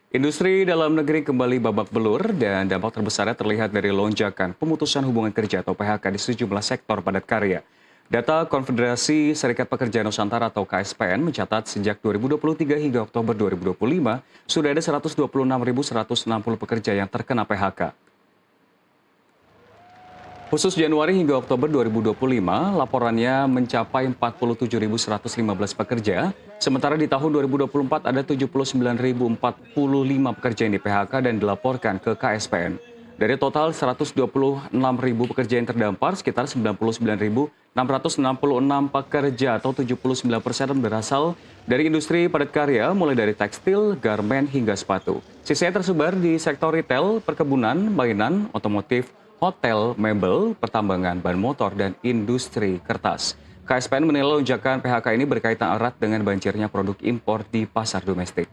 Industri dalam negeri kembali babak belur dan dampak terbesarnya terlihat dari lonjakan pemutusan hubungan kerja atau PHK di sejumlah sektor padat karya. Data Konfederasi Serikat Pekerja Nusantara atau KSPN mencatat sejak 2023 hingga Oktober 2025 sudah ada 126.160 pekerja yang terkena PHK. Khusus Januari hingga Oktober 2025, laporannya mencapai 47.115 pekerja, sementara di tahun 2024 ada 79.045 pekerja yang di-PHK dan dilaporkan ke KSPN. Dari total 126.000 pekerja yang terdampar, sekitar 99.666 pekerja atau 79% berasal dari industri padat karya, mulai dari tekstil, garmen, hingga sepatu. Sisanya tersebar di sektor retail, perkebunan, mainan, otomotif, hotel, mebel, pertambangan, ban motor, dan industri kertas. KSPN menilai lonjakan PHK ini berkaitan erat dengan banjirnya produk impor di pasar domestik.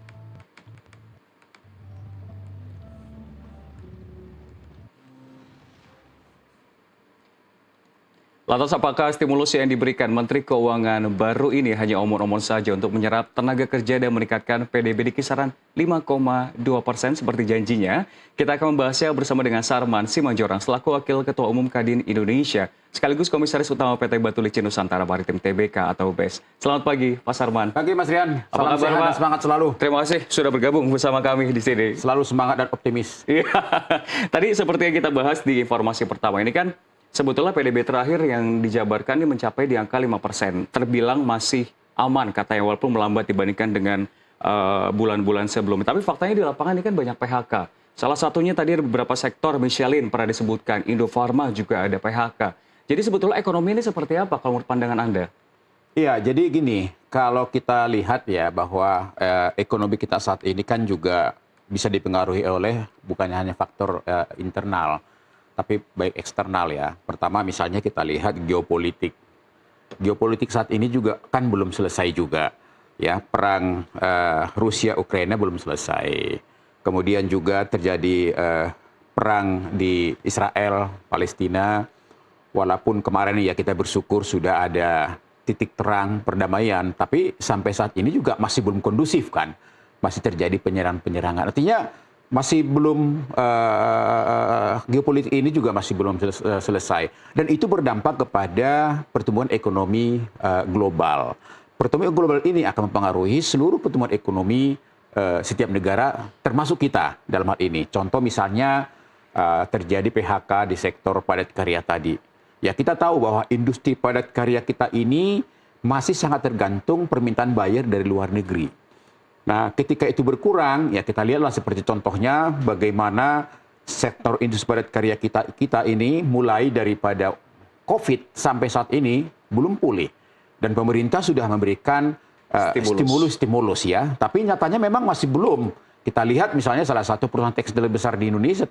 Lantas apakah stimulus yang diberikan Menteri Keuangan baru ini hanya omong-omong saja untuk menyerap tenaga kerja dan meningkatkan PDB di kisaran 5,2% seperti janjinya? Kita akan membahasnya bersama dengan Sarman Simanjorang selaku Wakil Ketua Umum Kadin Indonesia, sekaligus Komisaris Utama PT Batu Licin Nusantara Maritim Tbk atau BES. Selamat pagi, Pak Sarman. Pagi Mas Rian, Apa kabar, Pak? Semangat selalu. Terima kasih sudah bergabung bersama kami di sini. Selalu semangat dan optimis. Iya. Tadi seperti yang kita bahas di informasi pertama ini kan, sebetulnya PDB terakhir yang dijabarkan ini mencapai di angka 5%. Terbilang masih aman katanya, walaupun melambat dibandingkan dengan bulan-bulan sebelumnya. Tapi faktanya di lapangan ini kan banyak PHK. Salah satunya tadi ada beberapa sektor, Michelin pernah disebutkan, Indofarma juga ada PHK. Jadi sebetulnya ekonomi ini seperti apa kalau menurut pandangan Anda? Iya, jadi gini, kalau kita lihat ya bahwa ekonomi kita saat ini kan juga bisa dipengaruhi oleh bukan hanya faktor internal, tapi baik eksternal ya. Pertama misalnya kita lihat geopolitik. Geopolitik saat ini juga kan belum selesai juga. Ya, perang Rusia-Ukraina belum selesai. Kemudian juga terjadi perang di Israel, Palestina. Walaupun kemarin ya kita bersyukur sudah ada titik terang perdamaian, tapi sampai saat ini juga masih belum kondusif kan. Masih terjadi penyerangan-penyerangan. Artinya masih belum geopolitik ini juga masih belum selesai, dan itu berdampak kepada pertumbuhan ekonomi global. Pertumbuhan global ini akan mempengaruhi seluruh pertumbuhan ekonomi setiap negara, termasuk kita dalam hal ini. Contoh misalnya terjadi PHK di sektor padat karya tadi. Ya, kita tahu bahwa industri padat karya kita ini masih sangat tergantung permintaan buyer dari luar negeri. Nah, ketika itu berkurang, ya kita lihatlah seperti contohnya bagaimana sektor industri padat karya kita ini mulai daripada COVID sampai saat ini belum pulih. Dan pemerintah sudah memberikan stimulus ya, tapi nyatanya memang masih belum. Kita lihat misalnya salah satu perusahaan tekstil besar di Indonesia,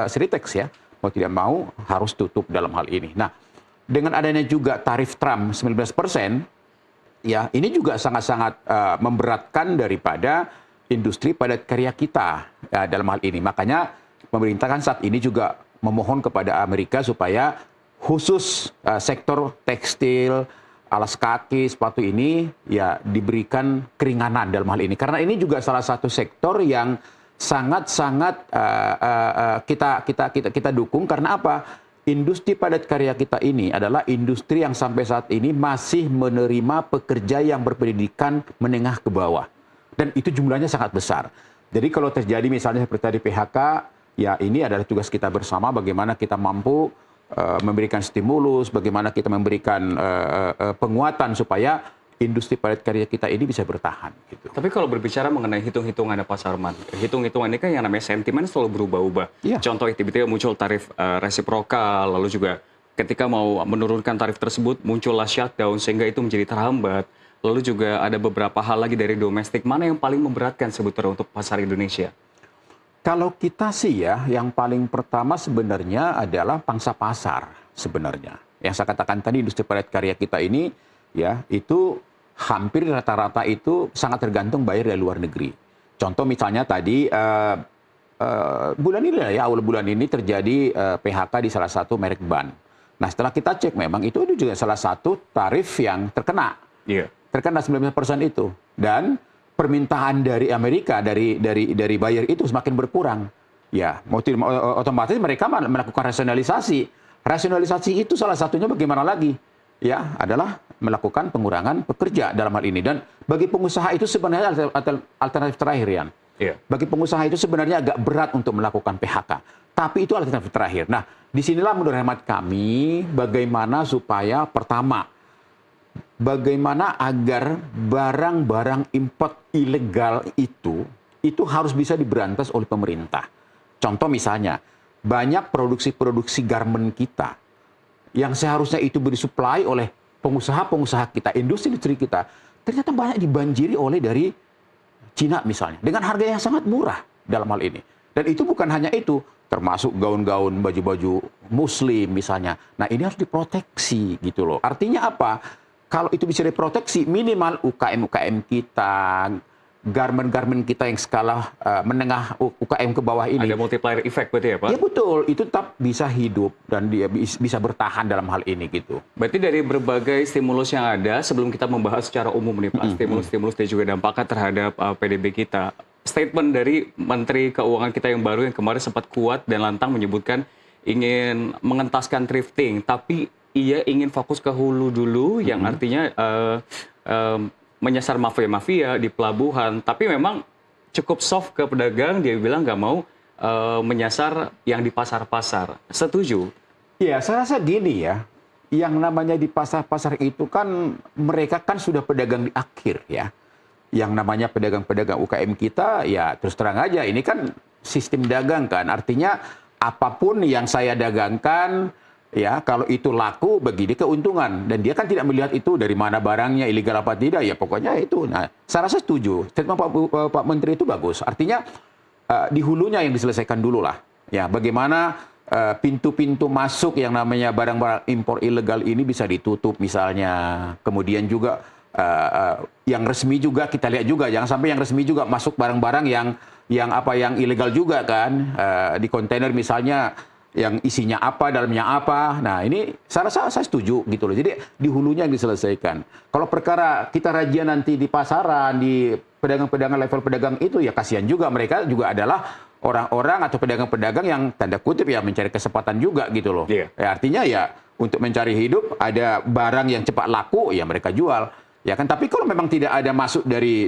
Sritex ya, mau tidak mau harus tutup dalam hal ini. Nah, dengan adanya juga tarif Trump 19%, ya, ini juga sangat-sangat memberatkan daripada industri padat karya kita dalam hal ini. Makanya pemerintah kan saat ini juga memohon kepada Amerika supaya khusus sektor tekstil, alas kaki, sepatu ini ya diberikan keringanan dalam hal ini. Karena ini juga salah satu sektor yang sangat-sangat kita dukung. Karena apa? Industri padat karya kita ini adalah industri yang sampai saat ini masih menerima pekerja yang berpendidikan menengah ke bawah. Dan itu jumlahnya sangat besar. Jadi kalau terjadi misalnya seperti tadi PHK, ya ini adalah tugas kita bersama bagaimana kita mampu memberikan stimulus, bagaimana kita memberikan penguatan supaya industri padat karya kita ini bisa bertahan. Gitu. Tapi kalau berbicara mengenai hitung-hitungan Pak Sarman, hitung-hitungan ini kan yang namanya sentimen selalu berubah-ubah. Iya. Contoh tiba-tiba muncul tarif resiprokal, lalu juga ketika mau menurunkan tarif tersebut muncullah shutdown sehingga itu menjadi terhambat. Lalu juga ada beberapa hal lagi dari domestik. Mana yang paling memberatkan sebetulnya untuk pasar Indonesia? Kalau kita sih ya, yang paling pertama sebenarnya adalah pangsa pasar sebenarnya. Yang saya katakan tadi industri padat karya kita ini ya itu hampir rata-rata itu sangat tergantung buyer dari luar negeri. Contoh misalnya tadi bulan ini ya, awal bulan ini terjadi PHK di salah satu merek ban. Nah setelah kita cek memang itu juga salah satu tarif yang terkena. Iya. Terkena 19% itu. Dan permintaan dari Amerika dari buyer itu semakin berkurang. Ya, otomatis mereka melakukan rasionalisasi. Rasionalisasi itu salah satunya bagaimana lagi? Ya, adalah melakukan pengurangan pekerja dalam hal ini. Dan bagi pengusaha itu sebenarnya alternatif terakhir, Yan. Iya. Bagi pengusaha itu sebenarnya agak berat untuk melakukan PHK. Tapi itu alternatif terakhir. Nah, disinilah menurut hemat kami bagaimana supaya pertama, bagaimana agar barang-barang import ilegal itu harus bisa diberantas oleh pemerintah. Contoh misalnya, banyak produksi-produksi garmen kita yang seharusnya itu disuplai oleh pengusaha-pengusaha kita, industri-industri kita, ternyata banyak dibanjiri oleh dari Cina misalnya, dengan harga yang sangat murah dalam hal ini. Dan itu bukan hanya itu, termasuk gaun-gaun, baju-baju muslim misalnya. Nah, ini harus diproteksi gitu loh. Artinya apa? Kalau itu bisa diproteksi, minimal UKM-UKM kita, garmen-garmen kita yang skala menengah UKM ke bawah ini. Ada multiplier effect berarti ya, Pak? Ya betul, itu tetap bisa hidup dan dia bisa bertahan dalam hal ini gitu. Berarti dari berbagai stimulus yang ada, sebelum kita membahas secara umum nih Pak, stimulus-stimulus dan juga dampaknya terhadap PDB kita, statement dari Menteri Keuangan kita yang baru yang kemarin sempat kuat dan lantang menyebutkan ingin mengentaskan thrifting, tapi ia ingin fokus ke hulu dulu, yang artinya menyasar mafia-mafia di pelabuhan, tapi memang cukup soft ke pedagang, dia bilang nggak mau menyasar yang di pasar-pasar. Setuju? Ya, saya rasa gini ya, yang namanya di pasar-pasar itu kan mereka kan sudah pedagang di akhir ya. Yang namanya pedagang-pedagang UKM kita, ya terus terang aja, ini kan sistem dagang kan, artinya apapun yang saya dagangkan, ya kalau itu laku bagi dia keuntungan, dan dia kan tidak melihat itu dari mana barangnya, ilegal apa tidak, ya pokoknya itu. Nah, saya rasa setuju statement Pak Menteri itu bagus, artinya di hulunya yang diselesaikan dulu lah, ya bagaimana pintu-pintu masuk yang namanya barang-barang impor ilegal ini bisa ditutup misalnya, kemudian juga yang resmi juga kita lihat juga, jangan sampai yang resmi juga masuk barang-barang yang ilegal juga kan, di kontainer misalnya yang isinya apa, dalamnya apa. Nah, ini saya rasa saya setuju gitu loh. Jadi di hulunya yang diselesaikan. Kalau perkara kita razia nanti di pasaran, di pedagang-pedagang level pedagang itu, ya kasihan juga, mereka juga adalah orang-orang atau pedagang-pedagang yang tanda kutip ya mencari kesempatan juga gitu loh. Iya. Ya, artinya ya untuk mencari hidup, ada barang yang cepat laku ya mereka jual. Ya kan, tapi kalau memang tidak ada masuk dari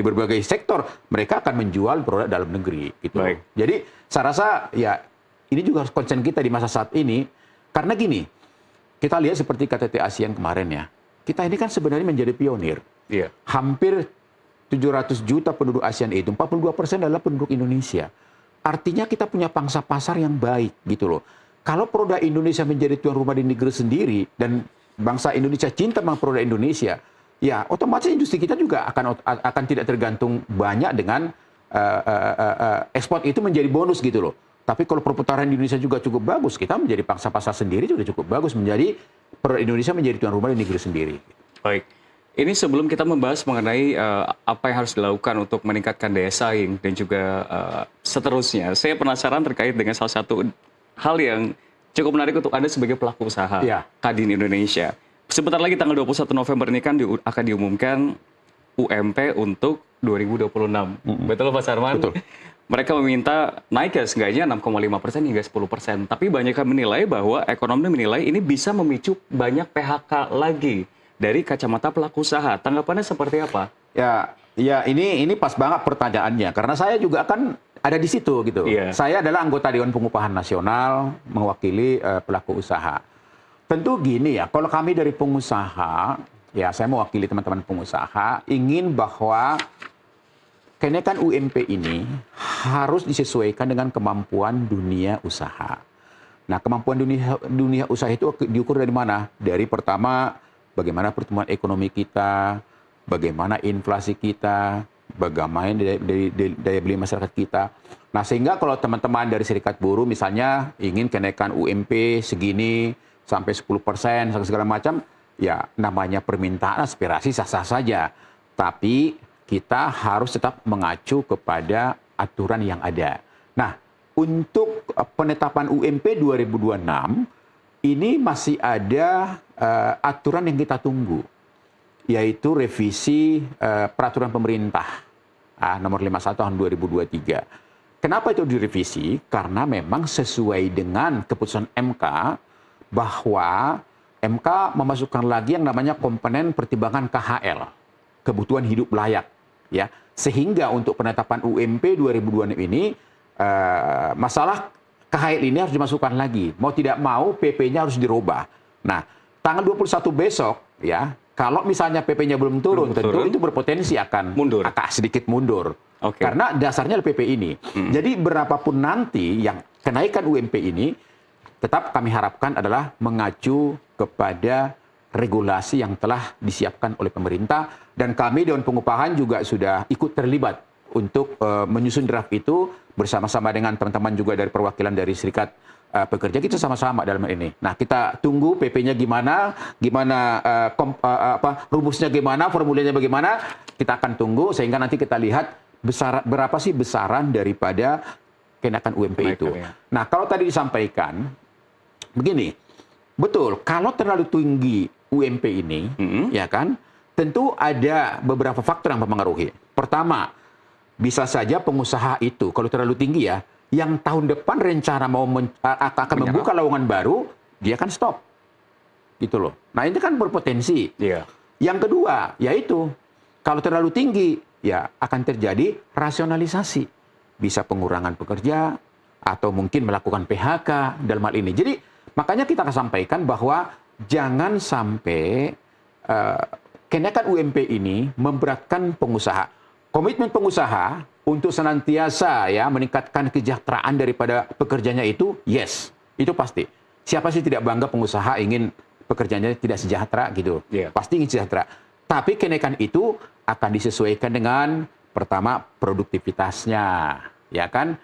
berbagai sektor, mereka akan menjual produk dalam negeri gitu. Baik. Jadi saya rasa ya ini juga harus concern kita di masa saat ini, karena gini, kita lihat seperti KTT ASEAN kemarin ya, kita ini kan sebenarnya menjadi pionir. Iya. Hampir 700 juta penduduk ASEAN itu, 42% adalah penduduk Indonesia. Artinya kita punya pangsa pasar yang baik gitu loh. Kalau produk Indonesia menjadi tuan rumah di negeri sendiri, dan bangsa Indonesia cinta sama produk Indonesia, ya otomatis industri kita juga akan tidak tergantung banyak dengan ekspor itu menjadi bonus gitu loh. Tapi kalau perputaran di Indonesia juga cukup bagus, kita menjadi pangsa pasar sendiri juga cukup bagus, menjadi produk Indonesia menjadi tuan rumah di negeri sendiri. Baik. Ini sebelum kita membahas mengenai apa yang harus dilakukan untuk meningkatkan daya saing dan juga seterusnya, saya penasaran terkait dengan salah satu hal yang cukup menarik untuk Anda sebagai pelaku usaha Kadin Indonesia. Sebentar lagi tanggal 21 November ini kan akan diumumkan UMP untuk 2026. Betul Pak Sarman? Betul. Mereka meminta naik ya seenggaknya 6,5% hingga 10%. Tapi banyak yang menilai bahwa ekonomi menilai ini bisa memicu banyak PHK lagi dari kacamata pelaku usaha. Tanggapannya seperti apa? Ya ini pas banget pertanyaannya, karena saya juga kan ada di situ gitu. Iya. Saya adalah anggota Dewan Pengupahan Nasional mewakili pelaku usaha. Tentu gini ya, kalau kami dari pengusaha, ya saya mewakili teman-teman pengusaha, ingin bahwa kenaikan UMP ini harus disesuaikan dengan kemampuan dunia usaha. Nah, kemampuan dunia usaha itu diukur dari mana? Dari pertama, bagaimana pertumbuhan ekonomi kita, bagaimana inflasi kita, bagaimana daya beli masyarakat kita. Nah, sehingga kalau teman-teman dari serikat buruh misalnya ingin kenaikan UMP segini sampai 10%, segala macam, ya namanya permintaan aspirasi sah-sah saja. Tapi kita harus tetap mengacu kepada aturan yang ada. Nah, untuk penetapan UMP 2026, ini masih ada aturan yang kita tunggu. yaitu revisi peraturan pemerintah nomor 51 tahun 2023. Kenapa itu direvisi? Karena memang sesuai dengan keputusan MK bahwa MK memasukkan lagi yang namanya komponen pertimbangan KHL, kebutuhan hidup layak, ya. Sehingga untuk penetapan UMP 2026 ini masalah KHL ini harus dimasukkan lagi. Mau tidak mau PP-nya harus dirubah. Nah, tanggal 21 besok ya, kalau misalnya PP-nya belum turun, tentu itu berpotensi akan sedikit mundur. Karena dasarnya PP ini. Jadi berapapun nanti yang kenaikan UMP ini, tetap kami harapkan adalah mengacu kepada regulasi yang telah disiapkan oleh pemerintah, dan kami Dewan Pengupahan juga sudah ikut terlibat untuk menyusun draft itu bersama-sama dengan teman-teman juga dari perwakilan dari serikat pekerja. Kita sama-sama dalam hal ini. Nah, kita tunggu PP-nya gimana, rumusnya gimana, formulanya bagaimana, kita akan tunggu sehingga nanti kita lihat berapa sih besaran daripada kenaikan UMP itu. Nah, kalau tadi disampaikan begini, betul, kalau terlalu tinggi UMP ini, ya kan, tentu ada beberapa faktor yang mempengaruhi. Pertama, bisa saja pengusaha itu kalau terlalu tinggi ya, yang tahun depan rencana akan membuka lowongan baru, dia kan stop. Gitu loh. Nah, ini kan berpotensi. Yang kedua, yaitu kalau terlalu tinggi, ya akan terjadi rasionalisasi. Bisa pengurangan pekerja, atau mungkin melakukan PHK dalam hal ini. Jadi, makanya kita akan sampaikan bahwa jangan sampai kenaikan UMP ini memberatkan pengusaha. Komitmen pengusaha untuk senantiasa ya meningkatkan kesejahteraan daripada pekerjanya itu, yes, itu pasti. Siapa sih tidak bangga pengusaha ingin pekerjanya tidak sejahtera gitu? Pasti ingin sejahtera. Tapi kenaikan itu akan disesuaikan dengan pertama produktivitasnya, ya kan?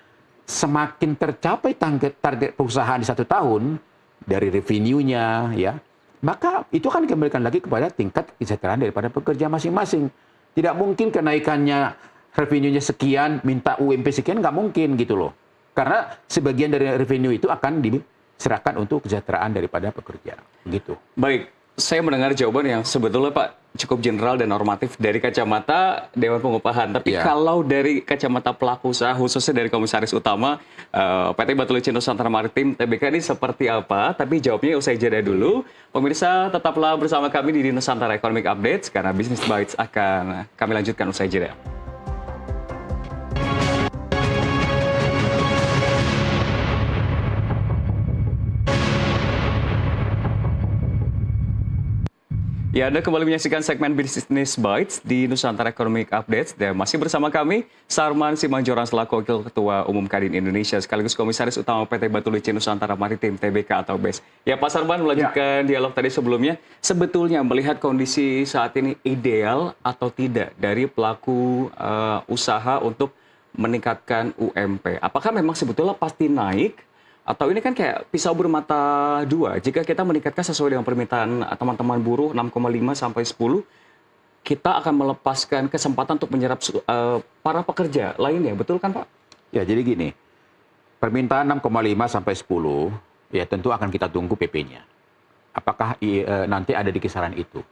Semakin tercapai target perusahaan di 1 tahun dari revenue-nya, ya, maka itu akan dikembalikan lagi kepada tingkat kesejahteraan daripada pekerja masing-masing. Tidak mungkin kenaikannya revenue-nya sekian, minta UMP sekian, nggak mungkin gitu loh. Karena sebagian dari revenue itu akan diserahkan untuk kesejahteraan daripada pekerja. Gitu. Baik, saya mendengar jawaban yang sebetulnya Pak cukup general dan normatif dari kacamata Dewan Pengupahan. Tapi kalau dari kacamata pelaku usaha, khususnya dari Komisaris Utama PT Batu Licin Nusantara Maritim Tbk ini seperti apa? Tapi jawabnya usai jeda dulu. Pemirsa tetaplah bersama kami di Nusantara Economic Updates karena Business Bites akan kami lanjutkan usai jeda. Ya, Anda kembali menyaksikan segmen Business Bites di Nusantara Economic Updates. Dan masih bersama kami, Sarman Simanjorang selaku Wakil Ketua Umum Kadin Indonesia, sekaligus Komisaris Utama PT Batu Licin Nusantara Maritim Tbk atau BES. Ya, Pak Sarman, melanjutkan dialog tadi sebelumnya, sebetulnya melihat kondisi saat ini ideal atau tidak dari pelaku usaha untuk meningkatkan UMP? Apakah memang sebetulnya pasti naik? Atau ini kan kayak pisau bermata dua. Jika kita meningkatkan sesuai dengan permintaan teman-teman buruh 6,5 sampai 10, kita akan melepaskan kesempatan untuk menyerap para pekerja lainnya. Betul kan, Pak? Ya, jadi gini. Permintaan 6,5 sampai 10, ya tentu akan kita tunggu PP-nya. Apakah nanti ada di kisaran itu?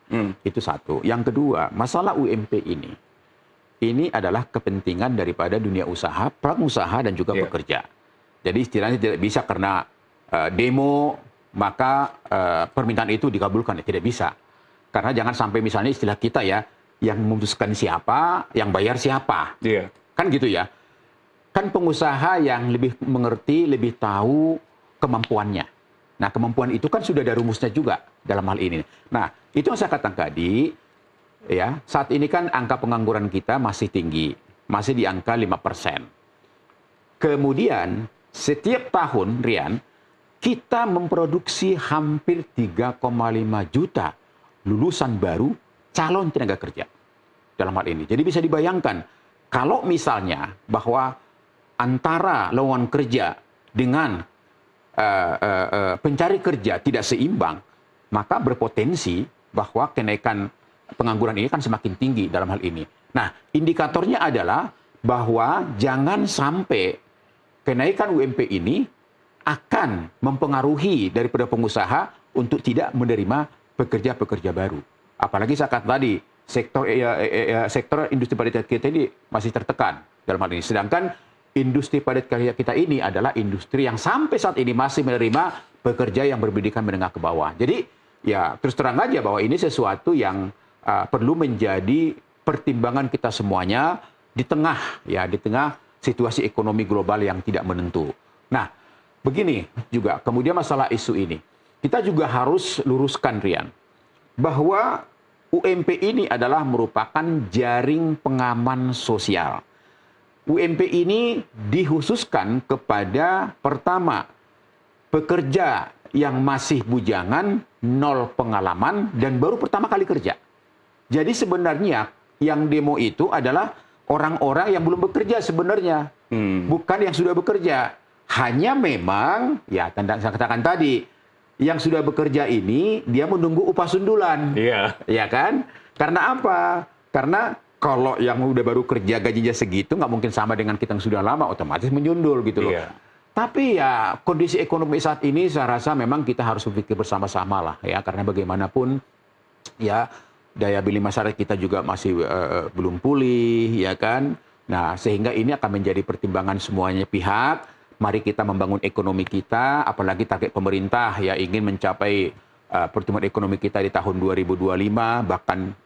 Itu satu. Yang kedua, masalah UMP ini adalah kepentingan daripada dunia usaha, pengusaha dan juga pekerja. Jadi istilahnya tidak bisa karena demo maka permintaan itu dikabulkan, ya tidak bisa. Karena jangan sampai misalnya istilah kita ya, yang memutuskan siapa, yang bayar siapa. Kan gitu ya. Kan pengusaha yang lebih mengerti, lebih tahu kemampuannya. Nah, kemampuan itu kan sudah ada rumusnya juga dalam hal ini. Nah, itu yang saya katakan tadi, ya, saat ini kan angka pengangguran kita masih tinggi, masih di angka 5%. Kemudian setiap tahun, Rian, kita memproduksi hampir 3,5 juta lulusan baru calon tenaga kerja dalam hal ini. Jadi bisa dibayangkan, kalau misalnya bahwa antara lowongan kerja dengan pencari kerja tidak seimbang, maka berpotensi bahwa kenaikan pengangguran ini kan semakin tinggi dalam hal ini. Nah, indikatornya adalah bahwa jangan sampai kenaikan UMP ini akan mempengaruhi daripada pengusaha untuk tidak menerima pekerja-pekerja baru. Apalagi saya kata tadi, sektor industri padat karya kita ini masih tertekan dalam hal ini. Sedangkan industri padat karya kita ini adalah industri yang sampai saat ini masih menerima pekerja yang berpendidikan menengah ke bawah. Jadi ya terus terang aja bahwa ini sesuatu yang perlu menjadi pertimbangan kita semuanya di tengah situasi ekonomi global yang tidak menentu. Nah, begini juga kemudian masalah isu ini. Kita juga harus luruskan, Rian, bahwa UMP ini adalah merupakan jaring pengaman sosial. UMP ini dikhususkan kepada pertama, pekerja yang masih bujangan, nol pengalaman, dan baru pertama kali kerja. Jadi sebenarnya yang demo itu adalah orang-orang yang belum bekerja sebenarnya, bukan yang sudah bekerja. Hanya memang, ya saya katakan tadi, yang sudah bekerja ini dia menunggu upah sundulan. Iya. Ya kan? Karena apa? Karena kalau yang udah baru kerja gajinya segitu, nggak mungkin sama dengan kita yang sudah lama, otomatis menyundul gitu loh. Iya. Tapi ya kondisi ekonomi saat ini saya rasa memang kita harus berpikir bersama-sama lah ya, karena bagaimanapun ya daya beli masyarakat kita juga masih belum pulih ya kan. Nah, sehingga ini akan menjadi pertimbangan semuanya pihak. Mari kita membangun ekonomi kita, apalagi target pemerintah ya ingin mencapai pertumbuhan ekonomi kita di tahun 2025 bahkan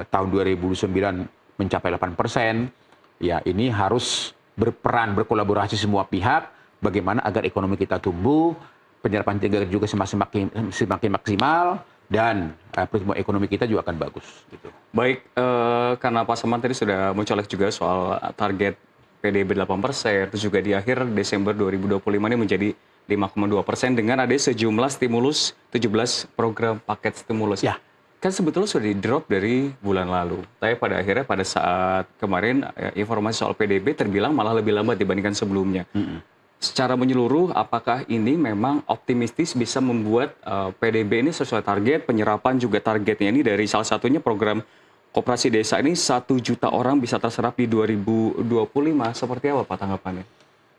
tahun 2009 mencapai 8%. Ya, ini harus berperan berkolaborasi semua pihak bagaimana agar ekonomi kita tumbuh, penyerapan tenaga juga semakin maksimal, dan pertumbuhan ekonomi kita juga akan bagus. Gitu. Baik, karena Pak Saman tadi sudah mencolek juga soal target PDB 8%, itu juga di akhir Desember 2025 ini menjadi 5,2% dengan ada sejumlah stimulus 17 program paket stimulus. Ya. Kan sebetulnya sudah di-drop dari bulan lalu. Tapi pada akhirnya pada saat kemarin informasi soal PDB terbilang malah lebih lambat dibandingkan sebelumnya. Secara menyeluruh, apakah ini memang optimistis bisa membuat PDB ini sesuai target, penyerapan juga targetnya ini dari salah satunya program Koperasi Desa ini 1 juta orang bisa terserap di 2025. Seperti apa Pak tanggapannya?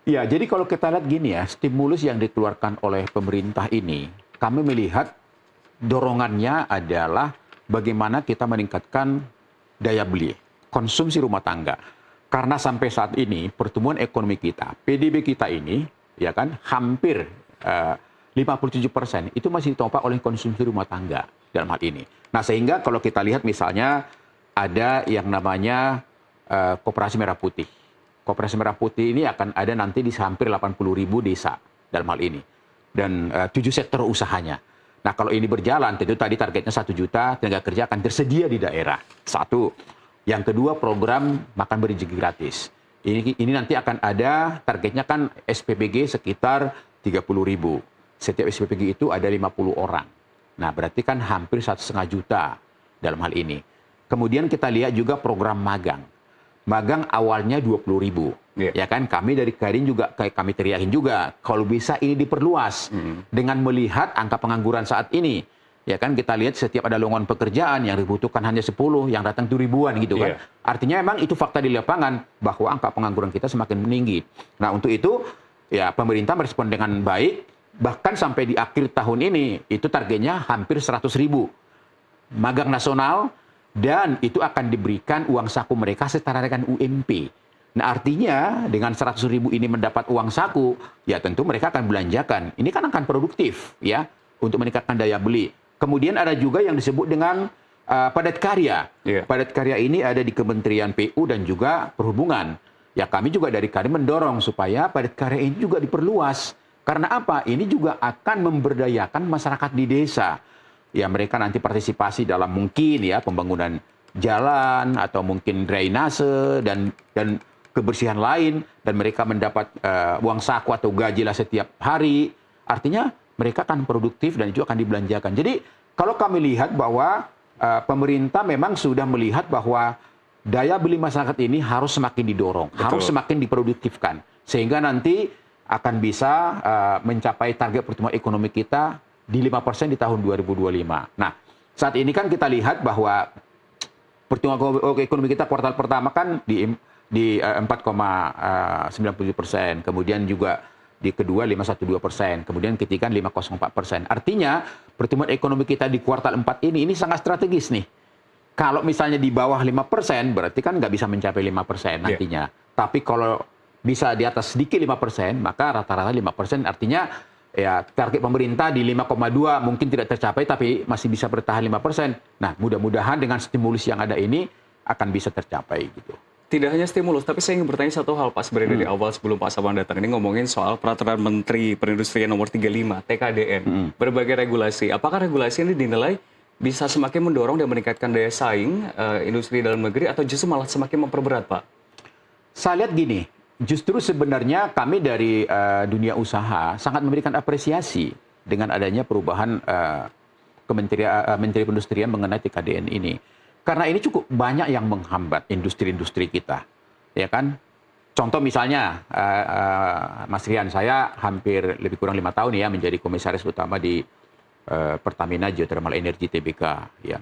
Ya, jadi kalau kita lihat gini ya, stimulus yang dikeluarkan oleh pemerintah ini, kami melihat dorongannya adalah bagaimana kita meningkatkan daya beli, konsumsi rumah tangga. Karena sampai saat ini pertumbuhan ekonomi kita, PDB kita ini, ya kan, hampir 57% itu masih ditopang oleh konsumsi rumah tangga dalam hal ini. Nah, sehingga kalau kita lihat misalnya ada yang namanya Koperasi Merah Putih. Koperasi Merah Putih ini akan ada nanti di hampir 80.000 desa dalam hal ini. Dan 7 sektor usahanya. Nah, kalau ini berjalan, tentu tadi targetnya 1 juta tenaga kerja akan tersedia di daerah. Satu. Yang kedua, program makan bergizi gratis. Ini nanti akan ada, targetnya kan SPPG sekitar 30.000. Setiap SPPG itu ada 50 orang. Nah, berarti kan hampir 1,5 juta dalam hal ini. Kemudian kita lihat juga program magang. Magang awalnya 20.000. Ya kan, kami dari Kadin juga kayak kami teriakin juga kalau bisa ini diperluas dengan melihat angka pengangguran saat ini. Ya kan, kita lihat setiap ada lowongan pekerjaan yang dibutuhkan hanya 10, yang datang itu ribuan gitu kan. Artinya memang itu fakta di lapangan bahwa angka pengangguran kita semakin meninggi. Nah, untuk itu ya pemerintah merespon dengan baik, bahkan sampai di akhir tahun ini itu targetnya hampir 100.000 magang nasional, dan itu akan diberikan uang saku mereka setara dengan UMP. Nah, artinya dengan 100.000 ini mendapat uang saku, ya tentu mereka akan belanjakan. Ini kan akan produktif ya untuk meningkatkan daya beli. Kemudian ada juga yang disebut dengan padat karya. Padat karya ini ada di Kementerian PU dan juga Perhubungan. Ya, kami juga dari Kadin mendorong supaya padat karya ini juga diperluas. Karena apa? Ini juga akan memberdayakan masyarakat di desa. Ya, mereka nanti partisipasi dalam mungkin ya pembangunan jalan atau mungkin drainase dan kebersihan lain, dan mereka mendapat uang saku atau gaji lah setiap hari. Artinya mereka akan produktif dan itu akan dibelanjakan. Jadi kalau kami lihat bahwa pemerintah memang sudah melihat bahwa daya beli masyarakat ini harus semakin didorong, harus semakin diproduktifkan, sehingga nanti akan bisa mencapai target pertumbuhan ekonomi kita di 5% di tahun 2025. Nah, saat ini kan kita lihat bahwa pertumbuhan ekonomi kita kuartal pertama kan di 4,97%, kemudian juga di kedua 5,12%, kemudian ketiga 5,04%. Artinya pertumbuhan ekonomi kita di kuartal 4 ini sangat strategis nih. Kalau misalnya di bawah 5%, berarti kan nggak bisa mencapai 5% nantinya. Tapi kalau bisa di atas sedikit 5%, maka rata-rata 5% artinya ya target pemerintah di 5,2 mungkin tidak tercapai, tapi masih bisa bertahan 5%. Nah, mudah-mudahan dengan stimulus yang ada ini akan bisa tercapai gitu. Tidak hanya stimulus, tapi saya ingin bertanya satu hal Pak sebenarnya dari awal sebelum Pak Sarwan datang. Ini ngomongin soal Peraturan Menteri Perindustrian Nomor 35, TKDN. Berbagai regulasi. Apakah regulasi ini dinilai bisa semakin mendorong dan meningkatkan daya saing industri dalam negeri atau justru malah semakin memperberat, Pak? Saya lihat gini, justru sebenarnya kami dari dunia usaha sangat memberikan apresiasi dengan adanya perubahan Menteri Perindustrian mengenai TKDN ini. Karena ini cukup banyak yang menghambat industri-industri kita, ya kan? Contoh misalnya, Mas Rian, saya hampir lebih kurang 5 tahun ya menjadi komisaris utama di Pertamina Geothermal Energy Tbk. Ya,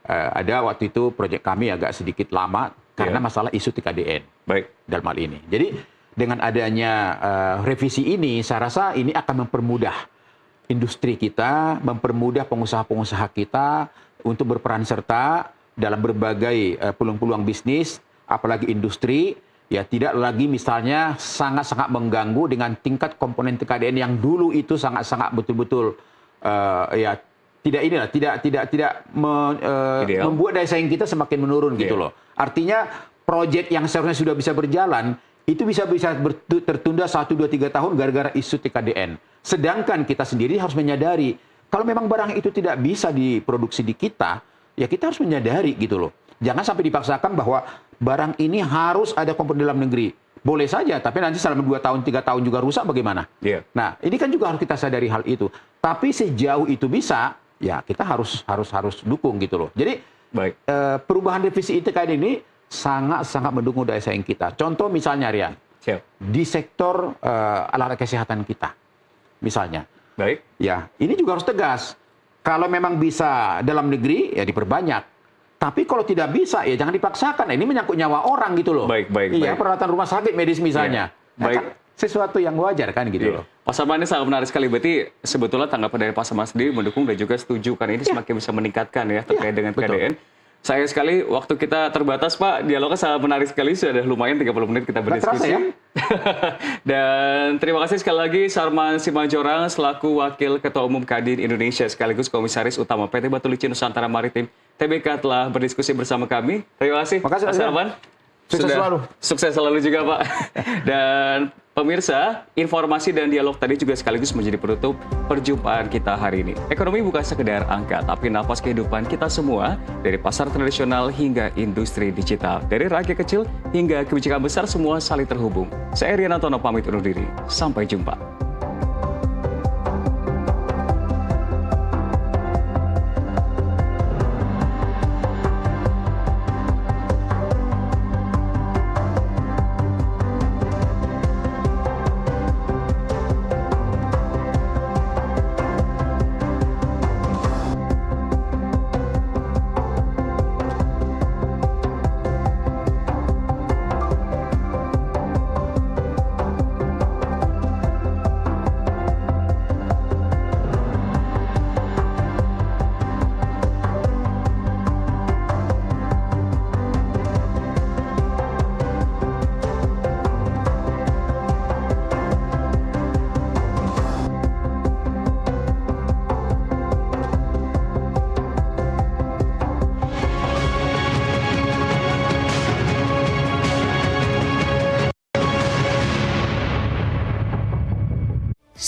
ada waktu itu proyek kami agak sedikit lama karena masalah isu TKDN. Baik. Dalam hal ini. Jadi dengan adanya revisi ini, saya rasa ini akan mempermudah industri kita, mempermudah pengusaha-pengusaha kita untuk berperan serta dalam berbagai peluang-peluang bisnis, apalagi industri, ya tidak lagi misalnya sangat-sangat mengganggu dengan tingkat komponen TKDN yang dulu itu sangat-sangat betul-betul ya tidak membuat daya saing kita semakin menurun gitu loh. Artinya proyek yang seharusnya sudah bisa berjalan itu bisa tertunda 1, 2, 3 tahun gara-gara isu TKDN. Sedangkan kita sendiri harus menyadari kalau memang barang itu tidak bisa diproduksi di kita, ya kita harus menyadari gitu loh. Jangan sampai dipaksakan bahwa barang ini harus ada komponen dalam negeri. Boleh saja, tapi nanti selama 2 tahun, 3 tahun juga rusak bagaimana? Nah, ini kan juga harus kita sadari hal itu. Tapi sejauh itu bisa, ya kita harus dukung gitu loh. Jadi perubahan revisi ITKD ini sangat-sangat mendukung daya saing kita. Contoh misalnya Rian, di sektor alat kesehatan kita, misalnya. Ya, ini juga harus tegas. Kalau memang bisa dalam negeri, ya diperbanyak. Tapi kalau tidak bisa, ya jangan dipaksakan. Ini menyangkut nyawa orang gitu loh. Iya, peralatan rumah sakit medis misalnya. Kan sesuatu yang wajar kan gitu loh. Pak Sarwan, ini sangat menarik sekali. Berarti sebetulnya tanggapan dari Pak Sarwan sendiri mendukung dan juga setuju kan ini semakin bisa meningkatkan ya terkait dengan TKDN. Sayang sekali waktu kita terbatas, Pak. Dialognya sangat menarik sekali. Sudah lumayan 30 menit kita berdiskusi. Ya? Dan terima kasih sekali lagi Sarman Simanjorang selaku Wakil Ketua Umum Kadin Indonesia sekaligus Komisaris Utama PT Batu Licin Nusantara Maritim Tbk telah berdiskusi bersama kami. Terima kasih, Pak Sarman. Sukses selalu. Sukses selalu juga, Pak. Dan pemirsa, informasi dan dialog tadi juga sekaligus menjadi penutup perjumpaan kita hari ini. Ekonomi bukan sekedar angka, tapi nafas kehidupan kita semua, dari pasar tradisional hingga industri digital. Dari rakyat kecil hingga kebijakan besar, semua saling terhubung. Saya Rian Antono pamit undur diri. Sampai jumpa.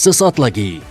Sesaat lagi